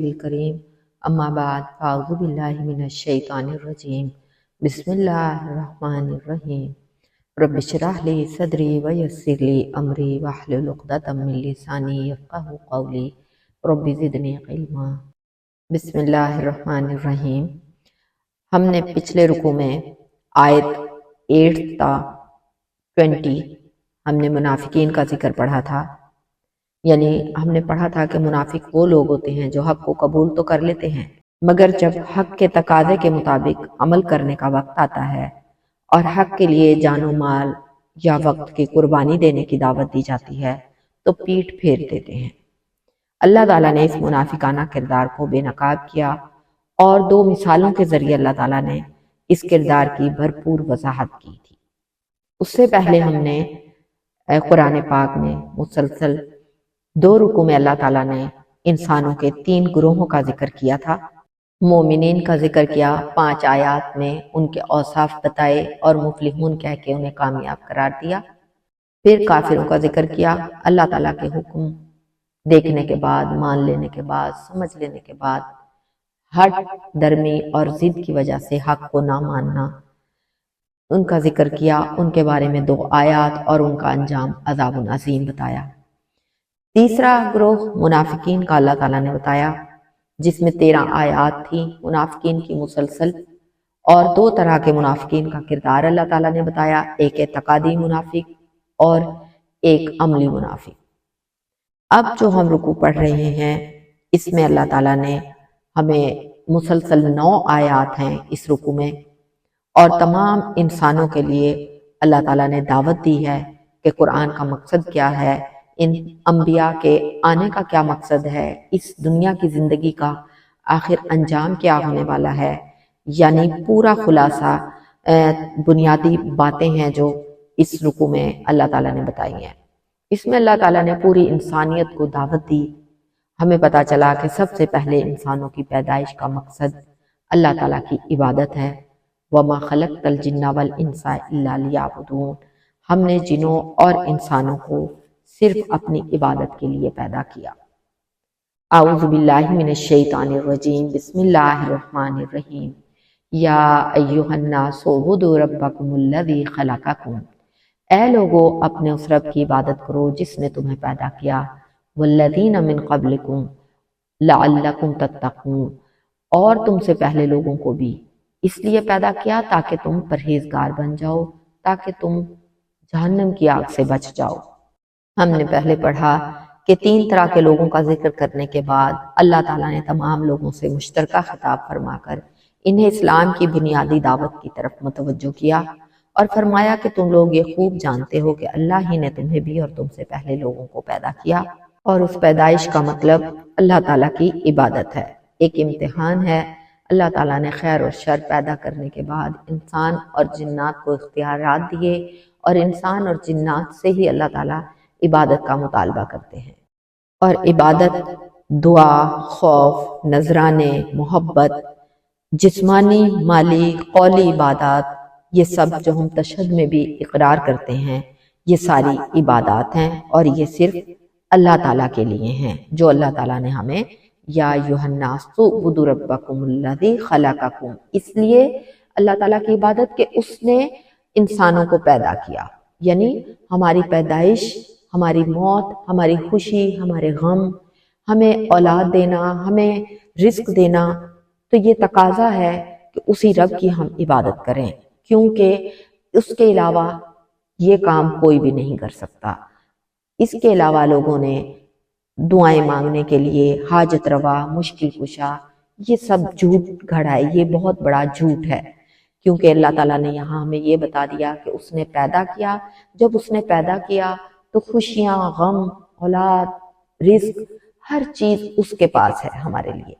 الکریم اما بعد فاعوذ باللہ من الشیطان الرجیم بسم اللہ الرحمن الرحیم رب اشرح لی صدری ویسر لی امری واحلل عقدۃ من لسانی یفقہوا قولی رب زدنی علما۔ بسم اللہ الرحمن الرحیم۔ ہم نے پچھلے رکوع میں آیت 8 تا 20 ہم نے منافقین کا ذکر پڑھا تھا، یعنی ہم نے پڑھا تھا کہ منافق وہ لوگ ہوتے ہیں جو حق کو قبول تو کر لیتے ہیں، مگر جب حق کے تقاضے کے مطابق عمل کرنے کا وقت آتا ہے اور حق کے لیے جان و مال یا وقت کی قربانی دینے کی دعوت دی جاتی ہے تو پیٹھ پھیر دیتے ہیں۔ اللہ تعالیٰ نے اس منافقانہ کردار کو بے نقاب کیا اور 2 مثالوں کے ذریعے اللہ تعالیٰ نے اس کردار کی بھرپور وضاحت کی تھی۔ اس سے پہلے ہم نے قرآن پاک میں مسلسل 2 رکوع میں اللہ تعالیٰ نے انسانوں کے 3 گروہوں کا ذکر کیا تھا۔ مومنین کا ذکر کیا، 5 آیات میں ان کے اوصاف بتائے اور مفلحون کہہ کے انہیں کامیاب قرار دیا۔ پھر کافروں کا ذکر کیا، اللہ تعالیٰ کے حکم دیکھنے کے بعد، مان لینے کے بعد، سمجھ لینے کے بعد ہٹ درمی اور ضد کی وجہ سے حق کو نہ ماننا، ان کا ذکر کیا، ان کے بارے میں 2 آیات اور ان کا انجام عذاب عظیم بتایا۔ تیسرا گروہ منافقین کا اللہ تعالیٰ نے بتایا، جس میں 13 آیات تھی منافقین کی مسلسل، اور 2 طرح کے منافقین کا کردار اللہ تعالیٰ نے بتایا، ایک اعتقادی منافق اور ایک عملی منافق۔ اب جو ہم رکوع پڑھ رہے ہیں اس میں اللہ تعالیٰ نے ہمیں مسلسل 9 آیات ہیں اس رکوع میں، اور تمام انسانوں کے لیے اللہ تعالیٰ نے دعوت دی ہے کہ قرآن کا مقصد کیا ہے، ان انبیاء کے آنے کا کیا مقصد ہے، اس دنیا کی زندگی کا آخر انجام کیا ہونے والا ہے، یعنی پورا خلاصہ بنیادی باتیں ہیں جو اس رکوع میں اللہ تعالیٰ نے بتائی ہیں۔ اس میں اللہ تعالیٰ نے پوری انسانیت کو دعوت دی۔ ہمیں پتہ چلا کہ سب سے پہلے انسانوں کی پیدائش کا مقصد اللہ تعالیٰ کی عبادت ہے۔ وَمَا خَلَقْتَ الْجِنَّ وَالْإِنسَ إِلَّا لِيَعْبُدُونَ۔ ہم نے جنوں اور انسانوں کو صرف اپنی عبادت کے لیے پیدا کیا۔ اعوذ باللہ من الشیطان الرجیم بسم اللہ الرحمن الرحیم۔ یا ایہا الناس اعبدوا ربکم الذی خلقکم۔ اے لوگو اپنے اس رب کی عبادت کرو جس نے تمہیں پیدا کیا، والذین من قبلکم لعلکم تتقون، اور تم سے پہلے لوگوں کو بھی اس لیے پیدا کیا تاکہ تم پرہیزگار بن جاؤ، تاکہ تم جہنم کی آگ سے بچ جاؤ۔ ہم نے پہلے پڑھا کہ 3 طرح کے لوگوں کا ذکر کرنے کے بعد اللہ تعالیٰ نے تمام لوگوں سے مشترکہ خطاب فرما کر انہیں اسلام کی بنیادی دعوت کی طرف متوجہ کیا، اور فرمایا کہ تم لوگ یہ خوب جانتے ہو کہ اللہ ہی نے تمہیں بھی اور تم سے پہلے لوگوں کو پیدا کیا، اور اس پیدائش کا مطلب اللہ تعالیٰ کی عبادت ہے، ایک امتحان ہے۔ اللہ تعالیٰ نے خیر اور شر پیدا کرنے کے بعد انسان اور جنات کو اختیارات دیے، اور انسان اور جنات سے ہی اللہ تعالیٰ عبادت کا مطالبہ کرتے ہیں، اور عبادت دعا، خوف، نذرانے، محبت، جسمانی، مالی، قولی عبادات، یہ سب جو ہم تشہد میں بھی اقرار کرتے ہیں، یہ ساری عبادات ہیں، اور یہ صرف اللہ تعالیٰ کے لیے ہیں جو اللہ تعالیٰ نے ہمیں یا ایھا الناس اعبدوا ربکم الذی خلقکم، اس لیے اللہ تعالیٰ کی عبادت کہ اس نے انسانوں کو پیدا کیا، یعنی ہماری پیدائش، ہماری موت، ہماری خوشی، ہمارے غم، ہمیں اولاد دینا، ہمیں رزق دینا، تو یہ تقاضا ہے کہ اسی رب کی ہم عبادت کریں، کیونکہ اس کے علاوہ یہ کام کوئی بھی نہیں کر سکتا۔ اس کے علاوہ لوگوں نے دعائیں مانگنے کے لیے حاجت روا، مشکل کشا، یہ سب جھوٹ گھڑا ہے، یہ بہت بڑا جھوٹ ہے، کیونکہ اللہ تعالیٰ نے یہاں ہمیں یہ بتا دیا کہ اس نے پیدا کیا۔ جب اس نے پیدا کیا تو خوشیاں، غم، اولاد، رزق، ہر چیز اس کے پاس ہے ہمارے لیے۔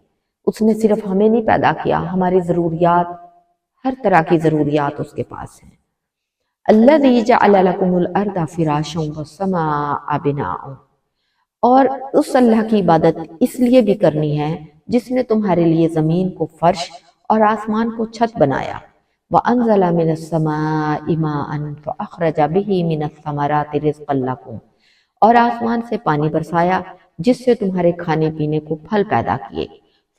اس نے صرف ہمیں نہیں پیدا کیا، ہماری ضروریات، ہر طرح کی ضروریات اس کے پاس ہیں۔ الذی جعل لکم الارض فراشا والسماء بناء، اور اس اللہ کی عبادت اس لیے بھی کرنی ہے جس نے تمہارے لیے زمین کو فرش اور آسمان کو چھت بنایا۔ وَأَنزَلَ مِنَ السَّمَاءِ مَاءً فَأَخْرَجَ بِهِ مِنَ الثَّمَرَاتِ رِزْقًا لَكُمْ، اور آسمان سے پانی برسایا جس سے تمہارے کھانے پینے کو پھل پیدا کیے۔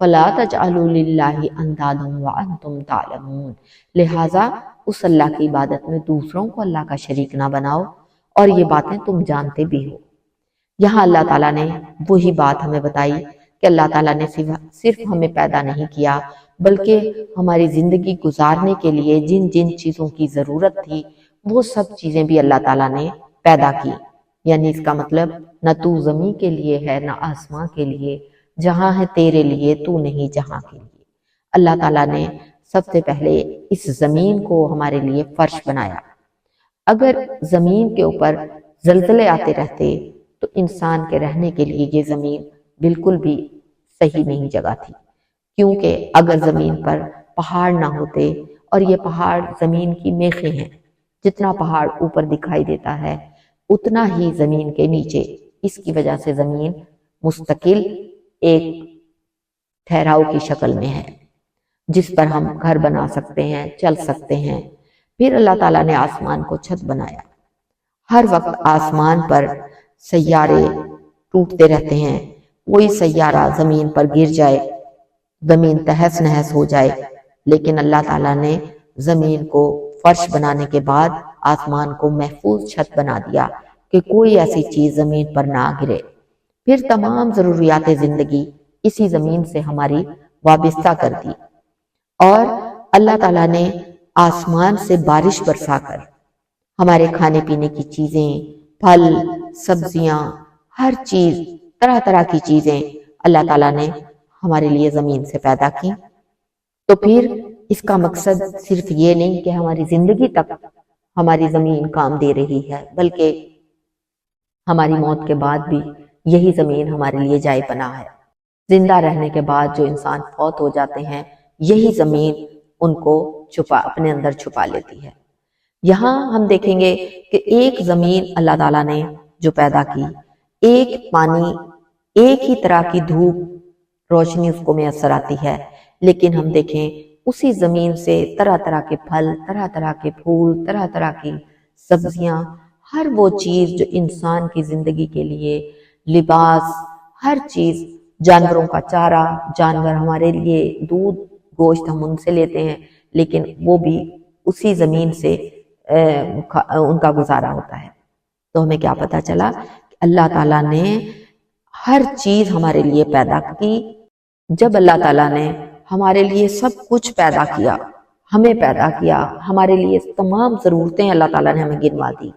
فلا تجعلوا للہ اندادا وانتم تعلمون، لہٰذا اس اللہ کی عبادت میں دوسروں کو اللہ کا شریک نہ بناؤ اور یہ باتیں تم جانتے بھی ہو۔ یہاں اللہ تعالیٰ نے وہی بات ہمیں بتائی کہ اللہ تعالیٰ نے صرف ہمیں پیدا نہیں کیا بلکہ ہماری زندگی گزارنے کے لیے جن جن چیزوں کی ضرورت تھی وہ سب چیزیں بھی اللہ تعالیٰ نے پیدا کی۔ یعنی اس کا مطلب نہ تو زمین کے لیے ہے نہ آسمان کے لیے، جہاں ہے تیرے لیے تو نہیں جہاں کے لیے۔ اللہ تعالیٰ نے سب سے پہلے اس زمین کو ہمارے لیے فرش بنایا۔ اگر زمین کے اوپر زلزلے آتے رہتے تو انسان کے رہنے کے لیے یہ زمین بالکل بھی صحیح نہیں جگہ تھی، کیونکہ اگر زمین پر پہاڑ نہ ہوتے، اور یہ پہاڑ زمین کی میخیں ہیں، جتنا پہاڑ اوپر دکھائی دیتا ہے اتنا ہی زمین کے نیچے، اس کی وجہ سے زمین مستقل ایک ٹھہراؤ کی شکل میں ہے جس پر ہم گھر بنا سکتے ہیں، چل سکتے ہیں۔ پھر اللہ تعالیٰ نے آسمان کو چھت بنایا۔ ہر وقت آسمان پر سیارے ٹوٹتے رہتے ہیں، کوئی سیارہ زمین پر گر جائے، زمین تہس نہس ہو جائے، لیکن اللہ تعالیٰ نے زمین کو فرش بنانے کے بعد آسمان کو محفوظ چھت بنا دیا کہ کوئی ایسی چیز زمین پر نہ گرے۔ پھر تمام ضروریات زندگی اسی زمین سے ہماری وابستہ کر دی، اور اللہ تعالیٰ نے آسمان سے بارش برسا کر ہمارے کھانے پینے کی چیزیں، پھل، سبزیاں، ہر چیز، طرح طرح کی چیزیں اللہ تعالیٰ نے ہمارے لیے زمین سے پیدا کی۔ تو پھر اس کا مقصد صرف یہ نہیں کہ ہماری زندگی تک ہماری زمین کام دے رہی ہے، بلکہ ہماری موت کے بعد بھی یہی زمین ہمارے لیے جائے پناہ ہے۔ زندہ رہنے کے بعد جو انسان فوت ہو جاتے ہیں، یہی زمین ان کو اپنے اندر چھپا لیتی ہے۔ یہاں ہم دیکھیں گے کہ ایک زمین اللہ تعالیٰ نے جو پیدا کی، ایک پانی، ایک ہی طرح کی دھوپ روشنی اس کو میسر آتی ہے، لیکن ہم دیکھیں اسی زمین سے طرح طرح کے پھل، طرح طرح کے پھول، طرح طرح کی سبزیاں، ہر وہ چیز جو انسان کی زندگی کے لیے، لباس، ہر چیز، جانوروں کا چارہ، جانور ہمارے لیے دودھ، گوشت ہم ان سے لیتے ہیں، لیکن وہ بھی اسی زمین سے ان کا گزارا ہوتا ہے۔ تو ہمیں کیا پتا چلا کہ اللہ تعالیٰ نے ہر چیز ہمارے لیے پیدا کی۔ جب اللہ تعالیٰ نے ہمارے لیے سب کچھ پیدا کیا، ہمیں پیدا کیا، ہمارے لیے تمام ضرورتیں اللہ تعالیٰ نے ہمیں گنوا دی،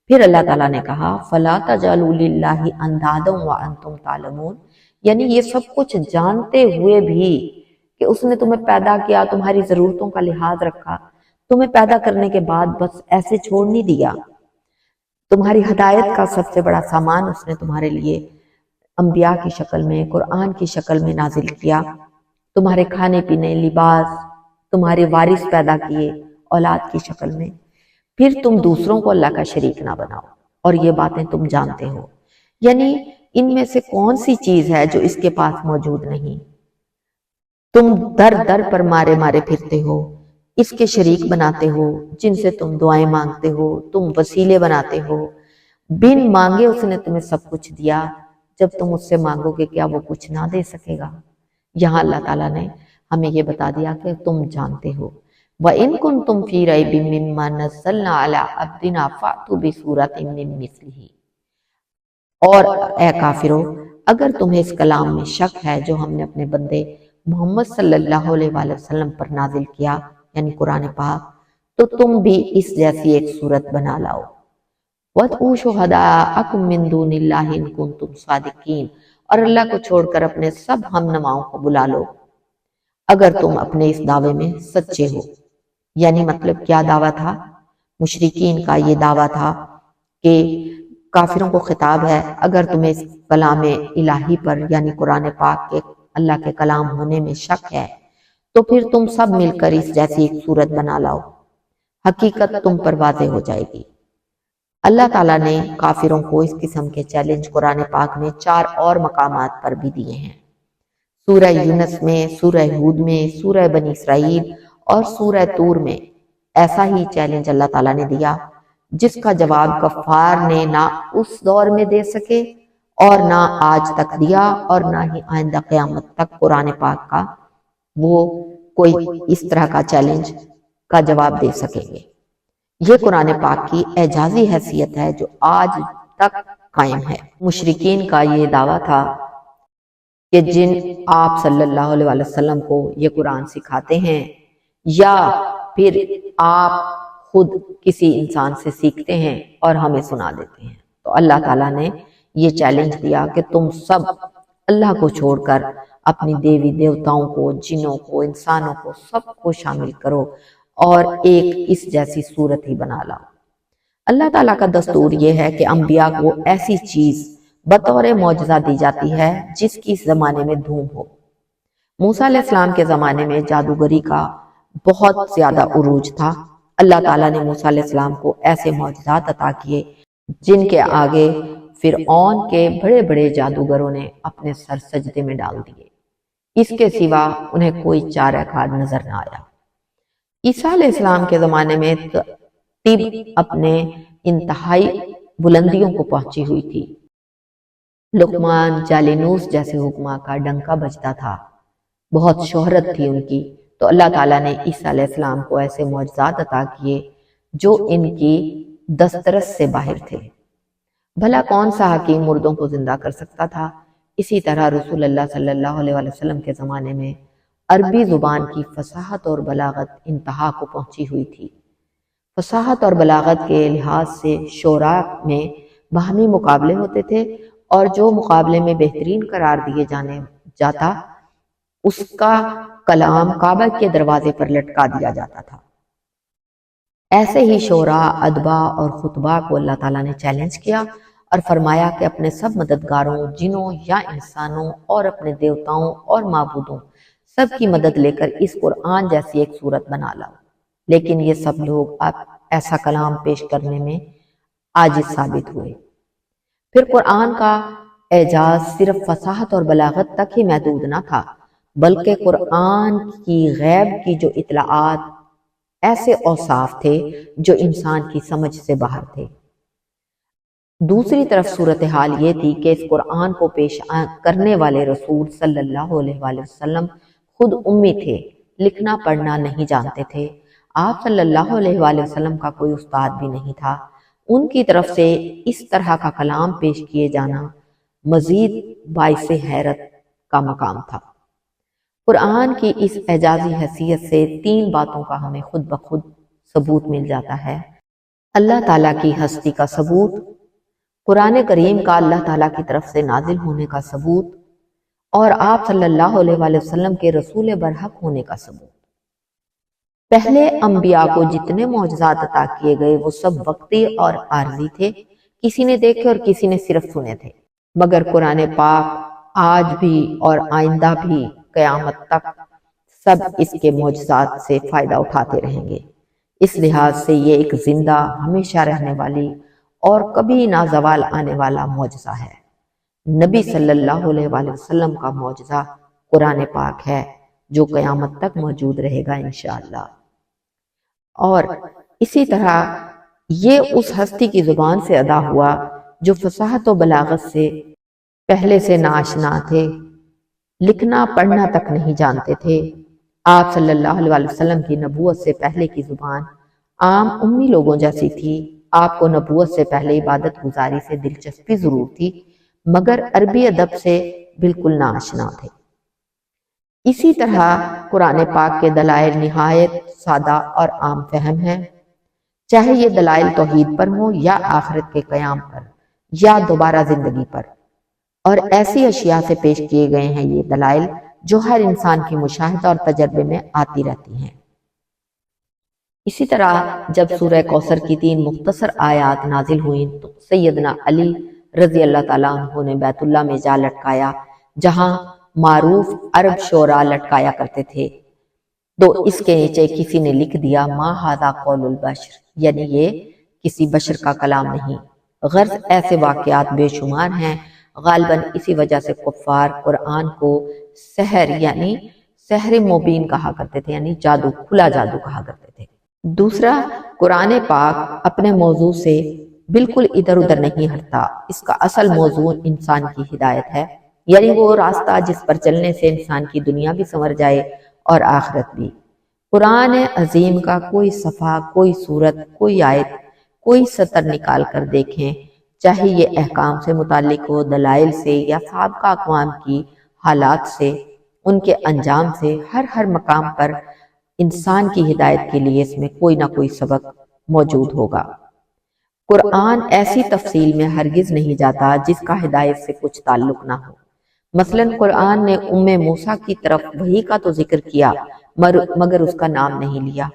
پھر اللہ تعالیٰ نے کہا فَلَا تَجْعَلُوا لِلَّهِ أَنْدَادًا وَأَنْتُمْ تَعْلَمُونَ، یعنی یہ سب کچھ جانتے ہوئے بھی کہ اس نے تمہیں پیدا کیا، تمہاری ضرورتوں کا لحاظ رکھا، تمہیں پیدا کرنے کے بعد بس ایسے چھوڑ نہیں دیا۔ تمہاری ہدایت کا سب سے بڑا سامان اس نے تمہارے لیے انبیاء کی شکل میں، قرآن کی شکل میں نازل کیا، تمہارے کھانے پینے، لباس، تمہارے وارث پیدا کیے اولاد کی شکل میں۔ پھر تم دوسروں کو اللہ کا شریک نہ بناؤ، اور یہ باتیں تم جانتے ہو۔ یعنی ان میں سے کون سی چیز ہے جو اس کے پاس موجود نہیں؟ تم در در پر مارے مارے پھرتے ہو، اس کے شریک بناتے ہو، جن سے تم دعائیں مانگتے ہو، تم وسیلے بناتے ہو۔ بن مانگے اس نے تمہیں سب کچھ دیا، جب تم اس سے مانگو گے کیا وہ کچھ نہ دے سکے گا؟ یہاں اللہ تعالیٰ نے ہمیں یہ بتا دیا کہ تم جانتے ہو۔ وَإِن كُنتُمْ فِي رَيْبٍ مِّمَّا نَزَّلْنَا عَلَىٰ عَبْدِنَا فَأْتُوا بِسُورَةٍ مِّن مِّثْلِهِ، اور اے کافرو، اگر تمہیں اس کلام میں شک ہے جو ہم نے اپنے بندے محمد صلی اللہ علیہ وآلہ وسلم پر نازل کیا، یعنی قرآن پاک، تو تم بھی اس جیسی ایک صورت بنا لاؤ۔ وَادْعُوا شُهَدَاءَكُم مِّن دُونِ اللَّهِ إِن كُنتُمْ صَادِقِينَ، اور اللہ کو چھوڑ کر اپنے سب ہم نواؤں کو بلا لو اگر تم اپنے اس دعوے میں سچے ہو۔ یعنی مطلب کیا دعویٰ تھا؟ مشرکین کا یہ دعویٰ تھا کہ کافروں کو خطاب ہے، اگر تمہیں اس کلام الہی پر یعنی قرآن پاک کے اللہ کے کلام ہونے میں شک ہے تو پھر تم سب مل کر اس جیسی ایک صورت بنا لاؤ، حقیقت تم پر واضح ہو جائے گی۔ اللہ تعالیٰ نے کافروں کو اس قسم کے چیلنج قرآن پاک میں 4 اور مقامات پر بھی دیے ہیں۔ سورہ یونس میں، سورہ ہود میں، سورہ بنی اسرائیل اور سورہ طور میں ایسا ہی چیلنج اللہ تعالیٰ نے دیا، جس کا جواب کفار نے نہ اس دور میں دے سکے اور نہ آج تک دیا اور نہ ہی آئندہ قیامت تک قرآن پاک کا وہ کوئی اس طرح کا چیلنج کا جواب دے سکیں گے۔ یہ قرآن پاک کی اعجازی حیثیت ہے جو آج تک قائم ہے۔ مشرکین کا یہ دعویٰ تھا کہ جن آپ صلی اللہ علیہ وسلم کو یہ قرآن سکھاتے ہیں یا پھر آپ خود کسی انسان سے سیکھتے ہیں اور ہمیں سنا دیتے ہیں، تو اللہ تعالیٰ نے یہ چیلنج دیا کہ تم سب اللہ کو چھوڑ کر اپنی دیوی دیوتاؤں کو، جنوں کو، انسانوں کو، سب کو شامل کرو اور ایک اس جیسی صورت ہی بنا لاؤ۔ اللہ تعالیٰ کا دستور یہ ہے کہ انبیاء کو ایسی چیز بطور معجزہ دی جاتی ہے جس کی اس زمانے میں دھوم ہو۔ موسیٰ علیہ السلام کے زمانے میں جادوگری کا بہت زیادہ عروج تھا۔ اللہ تعالیٰ نے موسیٰ علیہ السلام کو ایسے معجزات عطا کیے جن کے آگے فرعون کے بڑے بڑے جادوگروں نے اپنے سر سجدے میں ڈال دیے، اس کے سوا انہیں کوئی چارہ کار نظر نہ آیا۔ عیسیٰ علیہ السلام کے زمانے میں طب اپنے انتہائی بلندیوں کو پہنچی ہوئی تھی۔ لقمان، جالینوس جیسے حکماء کا ڈنکا بجتا تھا، بہت شہرت تھی ان کی، تو اللہ تعالیٰ نے عیسیٰ علیہ السلام کو ایسے معجزات عطا کیے جو ان کی دسترس سے باہر تھے۔ بھلا کون سا حکیم مردوں کو زندہ کر سکتا تھا؟ اسی طرح رسول اللہ صلی اللہ علیہ وسلم کے زمانے میں عربی زبان کی فصاحت اور بلاغت انتہا کو پہنچی ہوئی تھی۔ فصاحت اور بلاغت کے لحاظ سے شعراء میں باہمی مقابلے ہوتے تھے، اور جو مقابلے میں بہترین قرار دیے جاتا اس کا کلام کعبہ کے دروازے پر لٹکا دیا جاتا تھا۔ ایسے ہی شعراء، ادبا اور خطباء کو اللہ تعالیٰ نے چیلنج کیا اور فرمایا کہ اپنے سب مددگاروں، جنوں یا انسانوں اور اپنے دیوتاؤں اور معبودوں سب کی مدد لے کر اس قرآن جیسی ایک صورت بنا لاؤ، لیکن یہ سب لوگ اب ایسا کلام پیش کرنے میں عاجز ثابت ہوئے۔ پھر قرآن کا اعجاز صرف فصاحت اور بلاغت تک ہی محدود نہ تھا، بلکہ قرآن کی غیب کی جو اطلاعات ایسے اوصاف تھے جو انسان کی سمجھ سے باہر تھے۔ دوسری طرف صورتحال یہ تھی کہ اس قرآن کو پیش کرنے والے رسول صلی اللہ علیہ وآلہ وسلم خود امی تھے، لکھنا پڑھنا نہیں جانتے تھے۔ آپ صلی اللہ علیہ وآلہ وسلم کا کوئی استاد بھی نہیں تھا۔ ان کی طرف سے اس طرح کا کلام پیش کیے جانا مزید باعث حیرت کا مقام تھا۔ قرآن کی اس اعجازی حیثیت سے تین باتوں کا ہمیں خود بخود ثبوت مل جاتا ہے۔ اللہ تعالیٰ کی ہستی کا ثبوت، قرآن کریم کا اللہ تعالیٰ کی طرف سے نازل ہونے کا ثبوت، اور آپ صلی اللہ علیہ وآلہ وسلم کے رسول برحق ہونے کا ثبوت۔ پہلے انبیاء کو جتنے معجزات عطا کیے گئے وہ سب وقتی اور عارضی تھے، کسی نے دیکھے اور کسی نے صرف سنے تھے، مگر قرآن پاک آج بھی اور آئندہ بھی قیامت تک سب اس کے معجزات سے فائدہ اٹھاتے رہیں گے۔ اس لحاظ سے یہ ایک زندہ، ہمیشہ رہنے والی اور کبھی نہ زوال آنے والا معجزہ ہے۔ نبی صلی اللہ علیہ وآلہ وسلم کا معجزہ قرآن پاک ہے جو قیامت تک موجود رہے گا انشاءاللہ۔ اور اسی طرح یہ اس ہستی کی زبان سے ادا ہوا جو فصاحت و بلاغت سے پہلے سے ناآشنا تھے، لکھنا پڑھنا تک نہیں جانتے تھے۔ آپ صلی اللہ علیہ وسلم کی نبوت سے پہلے کی زبان عام امی لوگوں جیسی تھی۔ آپ کو نبوت سے پہلے عبادت گزاری سے دلچسپی ضرور تھی، مگر عربی ادب سے بالکل ناآشنا تھے۔ اسی طرح قرآن پاک کے دلائل نہایت سادہ اور عام فہم ہیں، چاہے یہ دلائل توحید پر ہوں یا آخرت کے قیام پر یا دوبارہ زندگی پر، اور ایسی اشیاء سے پیش کیے گئے ہیں یہ دلائل جو ہر انسان کی مشاہدہ اور تجربے میں آتی رہتی ہیں۔ اسی طرح جب سورہ کوثر کی 3 مختصر آیات نازل ہوئیں تو سیدنا علی رضی اللہ تعالیٰ عنہ نے بیت اللہ میں جا لٹکایا، جہاں معروف عرب شعراء لٹکایا کرتے تھے، تو اس کے نیچے کسی نے لکھ دیا ما ھذا قول البشر، یعنی یہ کسی بشر کا کلام نہیں۔ غرض ایسے واقعات بے شمار ہیں۔ غالباً اسی وجہ سے کفار قرآن کو سحر یعنی سحر مبین کہا کرتے تھے، یعنی جادو، کھلا جادو کہا کرتے تھے۔ دوسرا، قرآن پاک اپنے موضوع سے بالکل ادھر ادھر نہیں ہٹتا۔ اس کا اصل موضوع انسان کی ہدایت ہے، یعنی وہ راستہ جس پر چلنے سے انسان کی دنیا بھی سنور جائے اور آخرت بھی۔ قرآن عظیم کا کوئی صفحہ، کوئی صورت، کوئی آیت، کوئی سطر نکال کر دیکھیں، چاہے یہ احکام سے متعلق ہو، دلائل سے، یا سابقہ اقوام کی حالات سے، ان کے انجام سے، ہر مقام پر انسان کی ہدایت کے لیے اس میں کوئی نہ کوئی سبق موجود ہوگا۔ قرآن ایسی تفصیل میں ہرگز نہیں جاتا جس کا ہدایت سے کچھ تعلق نہ ہو۔ مثلاً قرآن نے موسیٰ کی طرف وحی کا تو ذکر کیا مگر اس کا نام نہیں لیا۔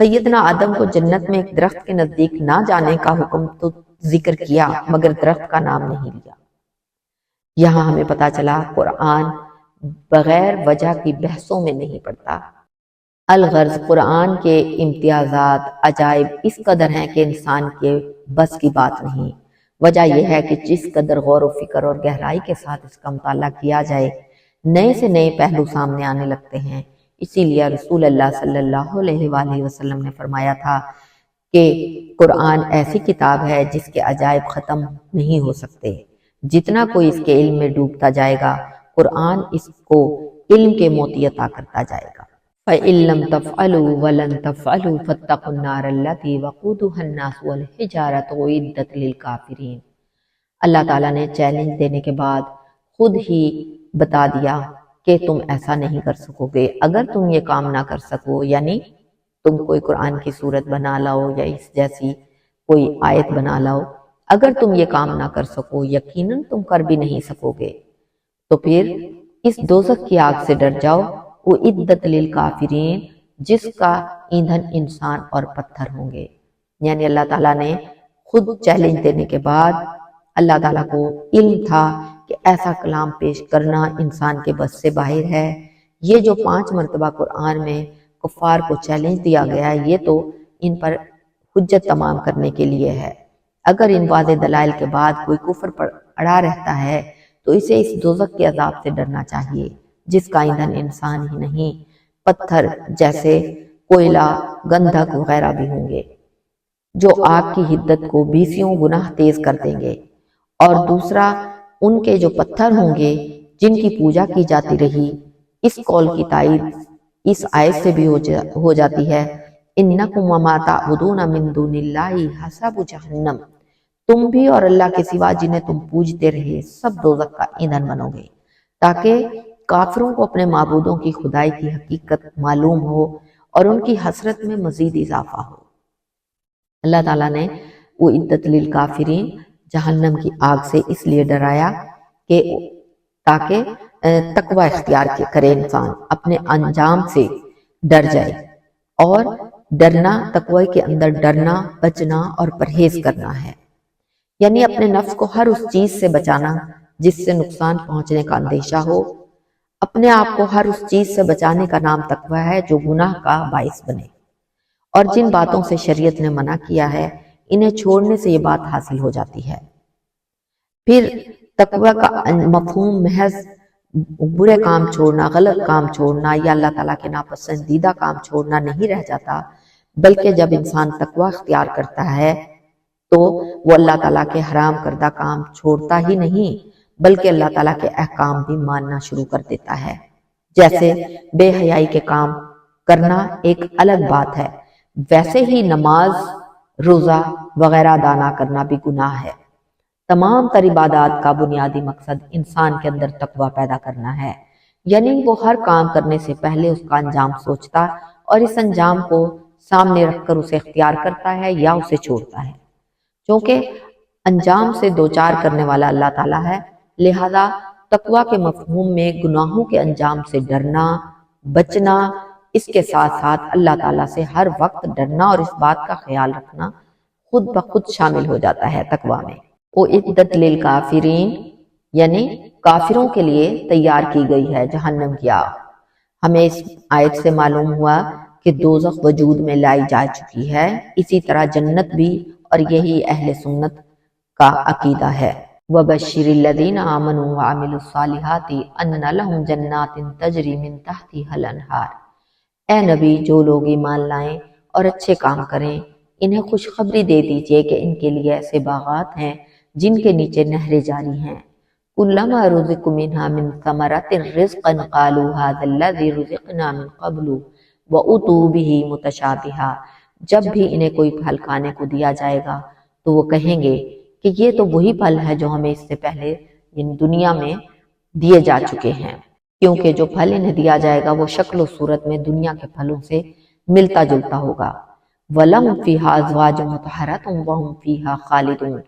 سیدنا آدم کو جنت میں ایک درخت کے نزدیک نہ جانے کا حکم تو ذکر کیا مگر درخت کا نام نہیں لیا۔ یہاں ہمیں پتہ چلا قرآن بغیر وجہ کی بحثوں میں نہیں پڑتا۔ الغرض قرآن کے امتیازات، عجائب اس قدر ہیں کہ انسان کے بس کی بات نہیں۔ وجہ یہ ہے کہ جس قدر غور و فکر اور گہرائی کے ساتھ اس کا مطالعہ کیا جائے، نئے سے نئے پہلو سامنے آنے لگتے ہیں۔ اسی لیے رسول اللہ صلی اللہ علیہ وآلہ وسلم نے فرمایا تھا کہ قرآن ایسی کتاب ہے جس کے عجائب ختم نہیں ہو سکتے۔ جتنا کوئی اس کے علم میں ڈوبتا جائے گا، قرآن اس کو علم کے موتی عطا کرتا جائے گا۔ فَإِن لَّمْ تَفْعَلُوا وَلَن تَفْعَلُوا فَاتَّقُوا النَّارَ الَّتِي وَقُودُهَا النَّاسُ وَالْحِجَارَةُ أُعِدَّتْ لِلْكَافِرِينَ۔ اللہ تعالیٰ نے چیلنج دینے کے بعد خود ہی بتا دیا کہ تم ایسا نہیں کر سکو گے۔ اگر تم یہ کام نہ کر سکو، یعنی تم کوئی قرآن کی صورت بنا لاؤ یا اس جیسی کوئی آیت بنا لاؤ، اگر تم یہ کام نہ کر سکو، یقیناً تم کر بھی نہیں سکو گے، تو پھر اس دوزخ کی آگ سے ڈر جاؤ، اُعِدَّتْ لِلْکَافِرِینَ، جس کا ایندھن انسان اور پتھر ہوں گے۔ یعنی اللہ تعالیٰ نے خود چیلنج دینے کے بعد اللہ تعالیٰ کو علم تھا کہ ایسا کلام پیش کرنا انسان کے بس سے باہر ہے۔ یہ جو 5 مرتبہ قرآن میں کفار کو چیلنج دیا گیا ہے، یہ تو ان پر حجت تمام کرنے کے لیے ہے۔ اگر ان واضح دلائل کے بعد کوئی کفر پر اڑا رہتا ہے تو اسے اس دوزخ کے عذاب سے ڈرنا چاہیے، جس کا ایندھن انسان ہی نہیں، پتھر جیسے کوئلہ، گندھک وغیرہ بھی ہوں گے، جو آگ کی حدت کو 20 گنا تیز کر دیں گے۔ اور دوسرا، ان کے جو پتھر ہوں گے جن کی پوجا کی جاتی رہی۔ اس قول کی تائید اس آیت سے بھی ہو جاتی ہے، اِنَّکُمْ وَمَا تَعْبُدُونَ مِن دُونِ اللَّهِ حَسَبُ جَہَنَّمَ، تم بھی اور اللہ کے سوا جنہیں تم پوجتے رہے سب دوزخ کا ایندھن بنو گے، تاکہ کافروں کو اپنے معبودوں کی خدائی کی حقیقت معلوم ہو اور ان کی حسرت میں مزید اضافہ ہو۔ اللہ تعالیٰ نے اُعِدَّتْ لِلْکَافِرِینَ جہنم کی آگ سے اس لیے ڈرایا کہ تاکہ تقوی اختیار کرے، انسان اپنے انجام سے ڈر جائے۔ اور ڈرنا، تقوی کے اندر ڈرنا، بچنا اور پرہیز کرنا ہے، یعنی اپنے نفس کو ہر اس چیز سے بچانا جس سے نقصان پہنچنے کا اندیشہ ہو۔ اپنے آپ کو ہر اس چیز سے بچانے کا نام تقوی ہے جو گناہ کا باعث بنے، اور جن باتوں سے شریعت نے منع کیا ہے انہیں چھوڑنے سے یہ بات حاصل ہو جاتی ہے۔ پھر تقوی کا مفہوم محض برے کام چھوڑنا، غلط کام چھوڑنا یا اللہ تعالیٰ کے ناپسندیدہ کام چھوڑنا نہیں رہ جاتا، بلکہ جب انسان تقوی اختیار کرتا ہے تو وہ اللہ تعالیٰ کے حرام کردہ کام چھوڑتا ہی نہیں بلکہ اللہ تعالیٰ کے احکام بھی ماننا شروع کر دیتا ہے۔ جیسے بے حیائی کے کام کرنا ایک الگ بات ہے، ویسے ہی نماز، روزہ وغیرہ ادا نہ کرنا بھی گناہ ہے۔ تمام تر عبادات کا بنیادی مقصد انسان کے اندر تقوی پیدا کرنا ہے، یعنی وہ ہر کام کرنے سے پہلے اس کا انجام سوچتا اور اس انجام کو سامنے رکھ کر اسے اختیار کرتا ہے یا اسے چھوڑتا ہے۔ چونکہ انجام سے دوچار کرنے والا اللہ تعالیٰ ہے، لہذا تقوی کے مفہوم میں گناہوں کے انجام سے ڈرنا، بچنا، اس کے ساتھ ساتھ اللہ تعالیٰ سے ہر وقت ڈرنا اور اس بات کا خیال رکھنا خود بخود شامل ہو جاتا ہے تقوی میں۔ اُعِدَّتْ لِلْکَافِرِینَ یعنی کافروں کے لیے تیار کی گئی ہے جہنم کی آگ۔ ہمیں اس آیت سے معلوم ہوا کہ دوزخ وجود میں لائی جا چکی ہے، اسی طرح جنت بھی، اور یہی اہل سنت کا عقیدہ ہے۔ وَبَشِّرِ الَّذِينَ آمَنُوا وَعَمِلُوا الصَّالِحَاتِ أَنَّ لَهُمْ جَنَّاتٍ تَجْرِي مِن تَحْتِهَا الْأَنْهَارُ، اے نبی جو لوگ ایمان لائیں اور اچھے کام کریں انہیں خوشخبری دے دیجئے کہ ان کے لیے ایسے باغات ہیں جن کے نیچے نہریں جاری ہیں۔ کلما رزقوا منها من ثمرات رزقا قالوا هذا الذي رزقنا من قبل واتوا به متشابها، جب بھی انہیں کوئی پھل کھانے کو دیا جائے گا تو وہ کہیں گے کہ یہ تو وہی پھل ہے جو ہمیں اس سے پہلے دنیا میں دیے جا چکے ہیں، کیونکہ جو پھل انہیں دیا جائے گا وہ شکل و صورت میں دنیا کے پھلوں سے ملتا جلتا ہوگا۔ وَلَهُمْ فِيهَا أَزْوَاجٌ مُطَهَّرَةٌ وَهُمْ فِيهَا خَالِدُونَ،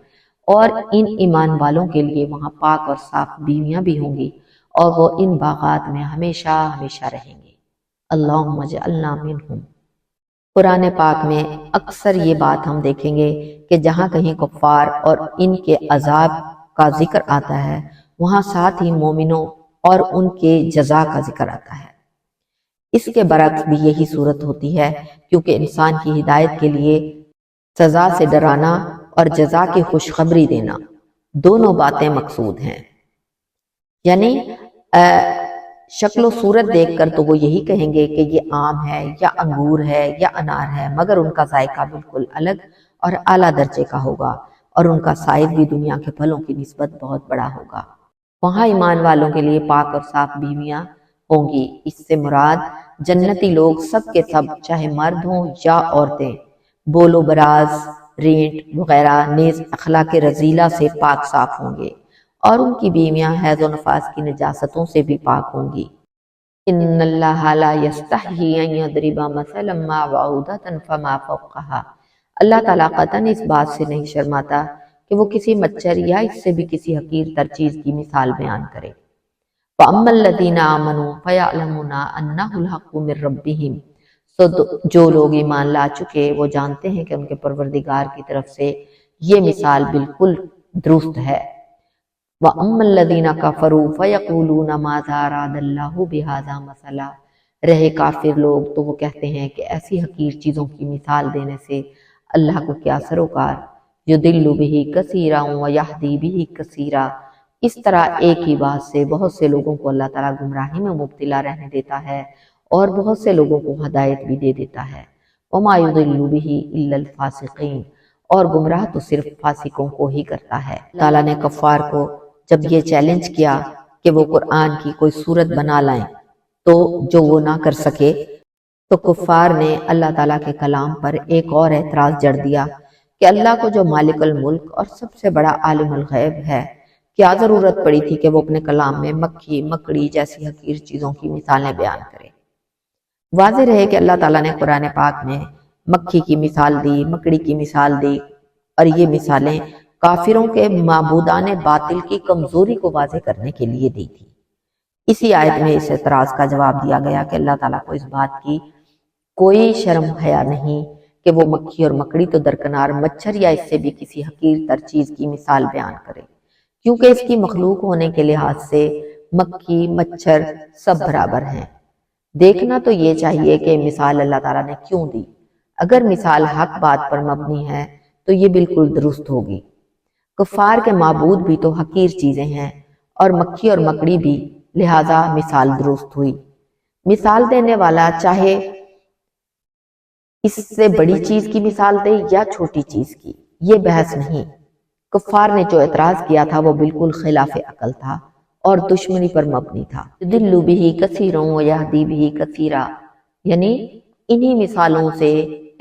اور ان ایمان والوں کے لیے وہاں پاک اور صاف بیویاں بھی ہوں گی اور وہ ان باغات میں ہمیشہ ہمیشہ رہیں گے۔ اللہم اجعلنا منہم۔ قرآن پاک میں اکثر یہ بات ہم دیکھیں گے کہ جہاں کہیں کفار اور ان کے عذاب کا ذکر آتا ہے وہاں ساتھ ہی مومنوں اور ان کے جزا کا ذکر آتا ہے۔ اس کے برعکس بھی یہی صورت ہوتی ہے، کیونکہ انسان کی ہدایت کے لیے سزا سے ڈرانا اور جزا کی خوشخبری دینا دونوں باتیں مقصود ہیں۔ یعنی شکل و صورت دیکھ کر تو وہ یہی کہیں گے کہ یہ آم ہے یا انگور ہے یا انار ہے، مگر ان کا ذائقہ بالکل الگ اور اعلیٰ درجے کا ہوگا اور ان کا سائز بھی دنیا کے پھلوں کی نسبت بہت بڑا ہوگا۔ وہاں ایمان والوں کے لیے پاک اور صاف بیویاں ہوں گی۔ اس سے مراد جنتی لوگ سب کے سب، چاہے مرد ہوں یا عورتیں، بول و براز، رینٹ وغیرہ نیز اخلاق رذیلہ سے پاک صاف ہوں گے، اور ان کی بیویاں حیض و نفاس کی نجاستوں سے بھی پاک ہوں گی۔ ان اللہ لا یستحیی ان یضرب مثلا ما بعوضۃ فما فوقہا، اللہ تعالیٰ قطعاً اس بات سے نہیں شرماتا کہ وہ کسی مچھر یا اس سے بھی کسی حقیر تر چیز کی مثال بیان کرے۔ فَأَمَّا الَّذِينَ آمَنُوا فَيَعْلَمُونَ أَنَّهُ الْحَقُّ مِن رَّبِّهِمْ، جو لوگ ایمان لا چکے وہ جانتے ہیں کہ ان کے پروردگار کی طرف سے یہ مثال بالکل درست ہے۔ وَأَمَّا الَّذِينَ كَفَرُوا فَيَقُولُونَ مَاذَا أَرَادَ اللَّهُ بِهَٰذَا مَثَلًا، رہے کافر لوگ تو وہ کہتے ہیں کہ ایسی حقیر چیزوں کی مثال دینے سے اللہ کو کیا سروکار۔ يُضِلُّ بِهِ كَثِيرًا وَيَهْدِي بِهِ كَثِيرًا، اس طرح ایک ہی بات سے بہت سے لوگوں کو اللہ تعالیٰ گمراہی میں مبتلا رہنے دیتا ہے اور بہت سے لوگوں کو ہدایت بھی دے دیتا ہے۔ وَمَا يُضِلُّ بِهِ إِلَّا الْفَاسِقِينَ، اور گمراہ تو صرف فاسقوں کو ہی کرتا ہے۔ اللہ تعالیٰ نے کفار کو جب یہ چیلنج کیا کہ وہ قرآن کی کوئی صورت بنا لائیں تو جو وہ نہ کر سکے، تو کفار نے اللہ تعالیٰ کے کلام پر ایک اور اعتراض جڑ دیا کہ اللہ کو جو مالک الملک اور سب سے بڑا عالم الغیب ہے، کیا ضرورت پڑی تھی کہ وہ اپنے کلام میں مکھی مکڑی جیسی حقیر چیزوں کی مثالیں بیان کرے۔ واضح رہے کہ اللہ تعالیٰ نے قرآن پاک میں مکھی کی مثال دی، مکڑی کی مثال دی، اور یہ مثالیں کافروں کے معبودان باطل کی کمزوری کو واضح کرنے کے لیے دی تھی۔ اسی آیت میں اس اعتراض کا جواب دیا گیا کہ اللہ تعالیٰ کو اس بات کی کوئی شرم حیا نہیں کہ وہ مکھی اور مکڑی تو درکنار مچھر یا اس سے بھی کسی حقیر تر چیز کی مثال بیان کرے، کیونکہ اس کی مخلوق ہونے کے لحاظ سے مکھی مچھر سب برابر ہیں۔ دیکھنا تو یہ چاہیے کہ مثال اللہ تعالیٰ نے کیوں دی۔ اگر مثال حق بات پر مبنی ہے تو یہ بالکل درست ہوگی۔ کفار کے معبود بھی تو حقیر چیزیں ہیں اور مکھی اور مکڑی بھی، لہذا مثال درست ہوئی۔ مثال دینے والا چاہے اس سے بڑی چیز کی مثال دے یا چھوٹی چیز کی، یہ بحث نہیں۔ کفار نے جو اعتراض کیا تھا وہ بالکل خلاف عقل تھا اور دشمنی پر مبنی تھا۔ يُضِلُّ بِهِ كَثِيرًا وَيَهْدِي بِهِ كَثِيرًا، یعنی انہی مثالوں سے،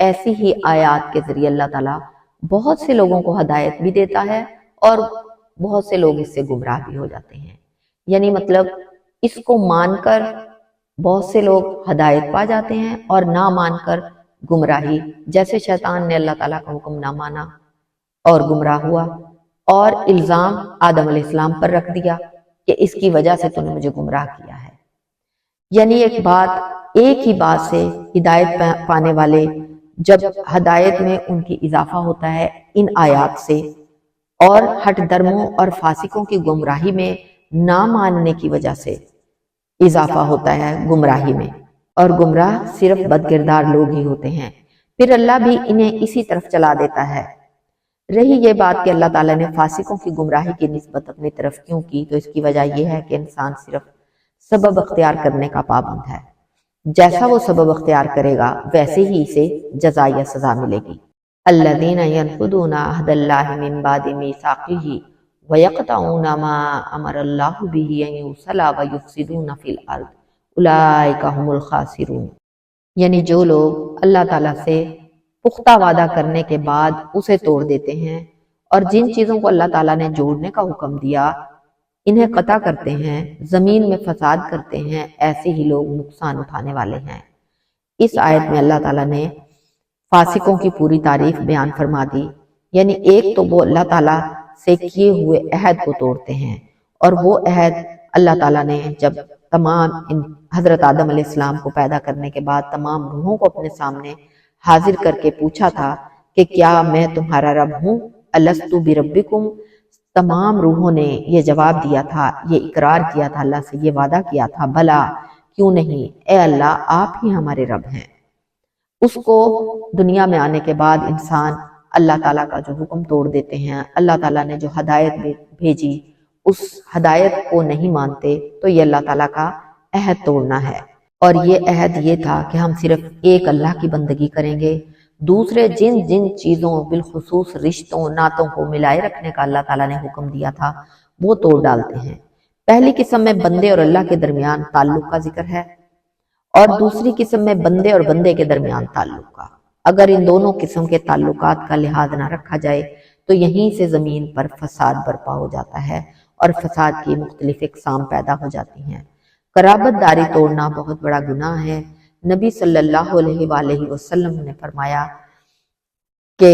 ایسی ہی آیات کے ذریعے اللہ تعالیٰ بہت سے لوگوں کو ہدایت بھی دیتا ہے اور بہت سے لوگ اس سے گمراہ بھی ہو جاتے ہیں۔ یعنی مطلب اس کو مان کر بہت سے لوگ ہدایت پا جاتے ہیں اور نہ مان کر گمراہی، جیسے شیطان نے اللہ تعالیٰ کا حکم نہ مانا اور گمراہ ہوا اور الزام آدم علیہ السلام پر رکھ دیا کہ اس کی وجہ سے تو نے مجھے گمراہ کیا ہے۔ یعنی ایک ہی بات سے ہدایت پانے والے، جب ہدایت میں ان کی اضافہ ہوتا ہے ان آیات سے، اور ہٹ درموں اور فاسقوں کی گمراہی میں نہ ماننے کی وجہ سے اضافہ ہوتا ہے گمراہی میں، اور گمراہ صرف بدکردار لوگ ہی ہوتے ہیں، پھر اللہ بھی انہیں اسی طرف چلا دیتا ہے۔ رہی یہ بات کہ اللہ تعالیٰ نے فاسقوں کی گمراہی کی نسبت اپنی طرف کیوں کی، تو اس کی وجہ یہ ہے کہ انسان صرف سبب اختیار کرنے کا پابند ہے۔ جیسا وہ سبب اختیار کرے گا ویسے ہی اسے جزا یا سزا ملے گی۔ الذین ینقضون عہد اللہ من بعد میثاقہ ویقطعون ما امر اللہ بہ ان یوصل ویفسدون فی الارض اولئک ھم الخاسرون، یعنی جو لوگ اللہ تعالیٰ سے پختہ وعدہ کرنے کے بعد اسے توڑ دیتے ہیں اور جن چیزوں کو اللہ تعالیٰ نے جوڑنے کا حکم دیا انہیں قطع کرتے ہیں، زمین میں فساد کرتے ہیں، ایسے ہی لوگ نقصان اٹھانے والے ہیں۔ اس آیت میں اللہ تعالیٰ نے فاسقوں کی پوری تعریف بیان فرما دی، یعنی ایک تو وہ اللہ تعالیٰ سے کیے ہوئے عہد کو توڑتے ہیں، اور وہ عہد اللہ تعالیٰ نے جب تمام حضرت آدم علیہ السلام کو پیدا کرنے کے بعد تمام روحوں کو اپنے سامنے حاضر کر کے پوچھا تھا کہ کیا میں تمہارا رب ہوں، الستُ بربکم، تمام روحوں نے یہ جواب دیا تھا، یہ اقرار کیا تھا، اللہ سے یہ وعدہ کیا تھا، بھلا کیوں نہیں، اے اللہ آپ ہی ہمارے رب ہیں۔ اس کو دنیا میں آنے کے بعد انسان اللہ تعالیٰ کا جو حکم توڑ دیتے ہیں، اللہ تعالیٰ نے جو ہدایت بھیجی اس ہدایت کو نہیں مانتے، تو یہ اللہ تعالیٰ کا عہد توڑنا ہے۔ اور یہ عہد یہ تھا کہ ہم صرف ایک اللہ کی بندگی کریں گے، دوسرے جن جن چیزوں بالخصوص رشتوں ناتوں کو ملائے رکھنے کا اللہ تعالیٰ نے حکم دیا تھا وہ توڑ ڈالتے ہیں۔ پہلی قسم میں بندے اور اللہ کے درمیان تعلق کا ذکر ہے، اور دوسری قسم میں بندے اور بندے کے درمیان تعلق کا۔ اگر ان دونوں قسم کے تعلقات کا لحاظ نہ رکھا جائے تو یہیں سے زمین پر فساد برپا ہو جاتا ہے اور فساد کی مختلف اقسام پیدا ہو جاتی ہیں۔ قرابت داری توڑنا بہت بڑا گناہ ہے۔ نبی صلی اللہ علیہ وآلہ وسلم نے فرمایا کہ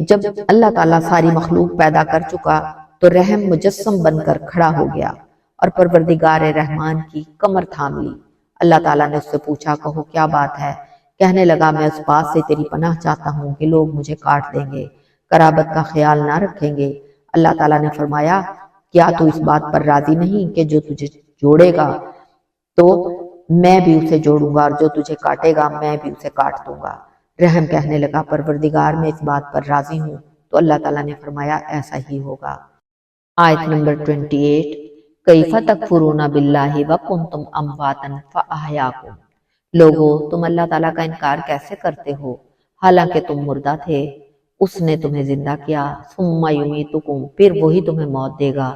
جب اللہ تعالیٰ ساری مخلوق پیدا کر چکا تو رحم مجسم بن کر کھڑا ہو گیا اور پروردگار رحمان کی کمر تھام لی۔ اللہ تعالیٰ نے اس سے پوچھا، کہو کیا بات ہے؟ کہنے لگا، میں اس بات سے تیری پناہ چاہتا ہوں کہ لوگ مجھے کاٹ دیں گے، قرابت کا خیال نہ رکھیں گے۔ اللہ تعالیٰ نے فرمایا، کیا تو اس بات پر راضی نہیں کہ جو تجھے جوڑے گا تو میں بھی اسے جوڑوں گا، اور جو تجھے کاٹے گا میں بھی اسے کاٹ دوں گا۔ رحم کہنے لگا، پروردگار میں اس بات پر راضی ہوں۔ تو اللہ تعالیٰ نے فرمایا، ایسا ہی ہوگا۔ آیت نمبر 28، کیف تکفرون باللہ وکنتم امواتا فاحیاکم، لوگو تم اللہ تعالیٰ کا انکار کیسے کرتے ہو حالانکہ تم مردہ تھے، اس نے تمہیں زندہ کیا، ثم یمیتکم، پھر وہی تمہیں موت دے گا،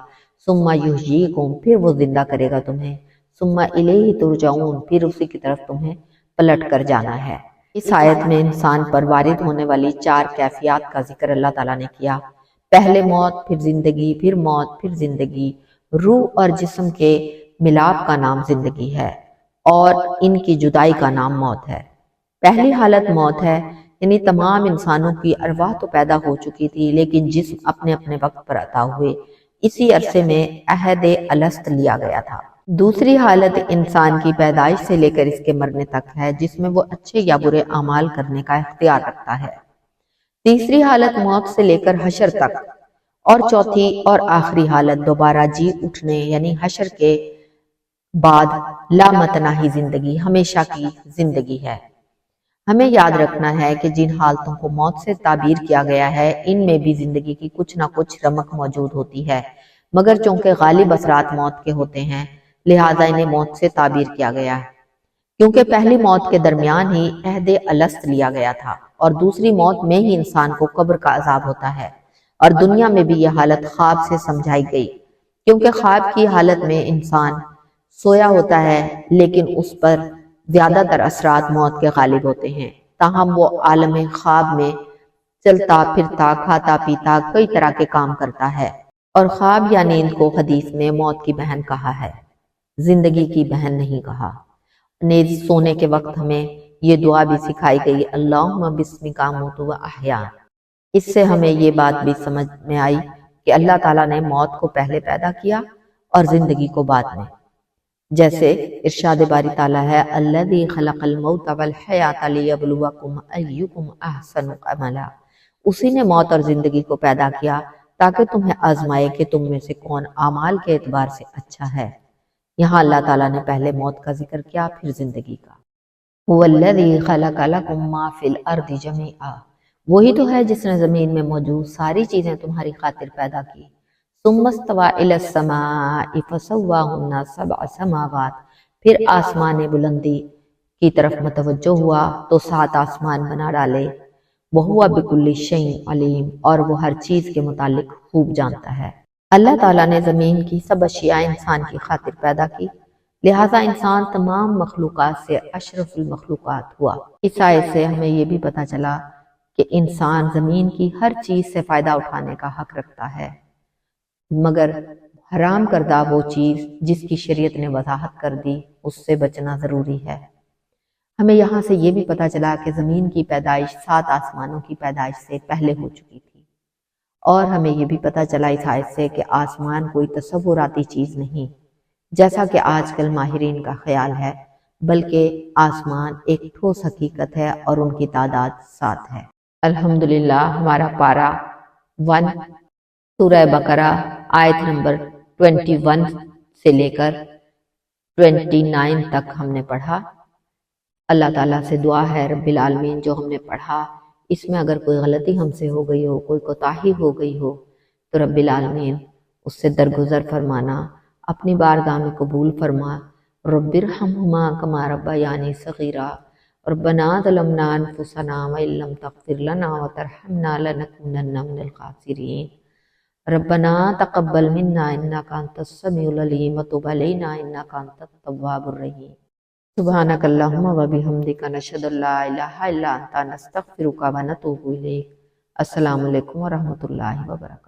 ثم یحییکم، پھر وہ زندہ کرے گا تمہیں، ثم الیہ ترجعون، پھر اسی کی طرف تمہیں پلٹ کر جانا ہے۔ اس آیت میں انسان پر وارد ہونے والی 4 کیفیات کا ذکر اللہ تعالیٰ نے کیا۔ پہلے موت، پھر زندگی، پھر موت، پھر زندگی۔ روح اور جسم کے ملاپ کا نام زندگی ہے اور ان کی جدائی کا نام موت ہے۔ پہلی حالت موت ہے، یعنی تمام انسانوں کی ارواح تو پیدا ہو چکی تھی لیکن جسم اپنے اپنے وقت پر عطا ہوئے، اسی عرصے میں عہد الست لیا گیا تھا۔ دوسری حالت انسان کی پیدائش سے لے کر اس کے مرنے تک ہے، جس میں وہ اچھے یا برے اعمال کرنے کا اختیار رکھتا ہے۔ تیسری حالت موت سے لے کر حشر تک، اور چوتھی اور آخری حالت دوبارہ جی اٹھنے یعنی حشر کے بعد لامتناہی زندگی، ہمیشہ کی زندگی ہے۔ ہمیں یاد رکھنا ہے کہ جن حالتوں کو موت سے تعبیر کیا گیا ہے ان میں بھی زندگی کی کچھ نہ کچھ رمق موجود ہوتی ہے، مگر چونکہ غالب اثرات موت کے ہوتے ہیں لہٰذا انہیں موت سے تعبیر کیا گیا ہے، کیونکہ پہلی موت کے درمیان ہی عہد الست لیا گیا تھا اور دوسری موت میں ہی انسان کو قبر کا عذاب ہوتا ہے، اور دنیا میں بھی یہ حالت خواب سے سمجھائی گئی، کیونکہ خواب کی حالت میں انسان سویا ہوتا ہے لیکن اس پر زیادہ تر اثرات موت کے غالب ہوتے ہیں، تاہم وہ عالم خواب میں چلتا پھرتا کھاتا پیتا کئی طرح کے کام کرتا ہے، اور خواب یا نیند کو حدیث میں موت کی بہن کہا ہے، زندگی کی بہن نہیں کہا۔ نیز سونے کے وقت ہمیں یہ دعا بھی سکھائی گئی، اللہم بسمک اموت و احیا۔ اس سے ہمیں یہ بات بھی سمجھ میں آئی کہ اللہ تعالیٰ نے موت کو پہلے پیدا کیا اور زندگی کو بعد میں، جیسے ارشاد باری تعالیٰ ہے، الذی خلق الموت والحیات لیبلوکم ایکم احسن عملا، اسی نے موت اور زندگی کو پیدا کیا تاکہ تمہیں آزمائے کہ تم میں سے کون اعمال کے اعتبار سے اچھا ہے۔ یہاں اللہ تعالیٰ نے پہلے موت کا ذکر کیا پھر زندگی کا۔ هو الذی خلق لکم ما فی الارض جمیعا، وہی تو ہے جس نے زمین میں موجود ساری چیزیں تمہاری خاطر پیدا کی۔ ثم استوى الی السماء فسواہن 7 سماوات، پھر آسمان بلندی کی طرف متوجہ ہوا تو 7 آسمان بنا ڈالے۔ وَهُوَ بِكُلِّ شَيْءٍ علیم، اور وہ ہر چیز کے متعلق خوب جانتا ہے۔ اللہ تعالیٰ نے زمین کی سب اشیاء انسان کی خاطر پیدا کی، لہٰذا انسان تمام مخلوقات سے اشرف المخلوقات ہوا۔ اس آیت سے ہمیں یہ بھی پتہ چلا کہ انسان زمین کی ہر چیز سے فائدہ اٹھانے کا حق رکھتا ہے، مگر حرام کردہ وہ چیز جس کی شریعت نے وضاحت کر دی اس سے بچنا ضروری ہے۔ ہمیں یہاں سے یہ بھی پتہ چلا کہ زمین کی پیدائش 7 آسمانوں کی پیدائش سے پہلے ہو چکی تھی، اور ہمیں یہ بھی پتہ چلا اس آیت سے کہ آسمان کوئی تصوراتی چیز نہیں جیسا کہ آج کل ماہرین کا خیال ہے، بلکہ آسمان ایک ٹھوس حقیقت ہے اور ان کی تعداد 7 ہے۔ الحمدللہ ہمارا پارہ 1 سورہ بقرہ آیت نمبر 21 سے لے کر 29 تک ہم نے پڑھا۔ اللہ تعالیٰ سے دعا ہے رب العالمین جو ہم نے پڑھا اس میں اگر کوئی غلطی ہم سے ہو گئی ہو، کوئی کوتاہی ہو گئی ہو تو رب العالمین اس سے درگزر فرمانا، اپنی بارگاہ میں قبول فرما۔ رب ارحمہما کما ربیانی صغیرا، ربنا ظلمنا انفسنا وان لم تغفر لنا وترحمنا لنکونن من الخاسرین، ربنا تقبل منا انک انت السمیع العلیم وتب علینا انک انت التواب الرحیم۔ سبحانک اللہم و بحمدک نشہد ان لا الہ الا انت نستغفرک و نتوب الیک۔ السلام علیکم ورحمۃ اللہ وبرکاتہ۔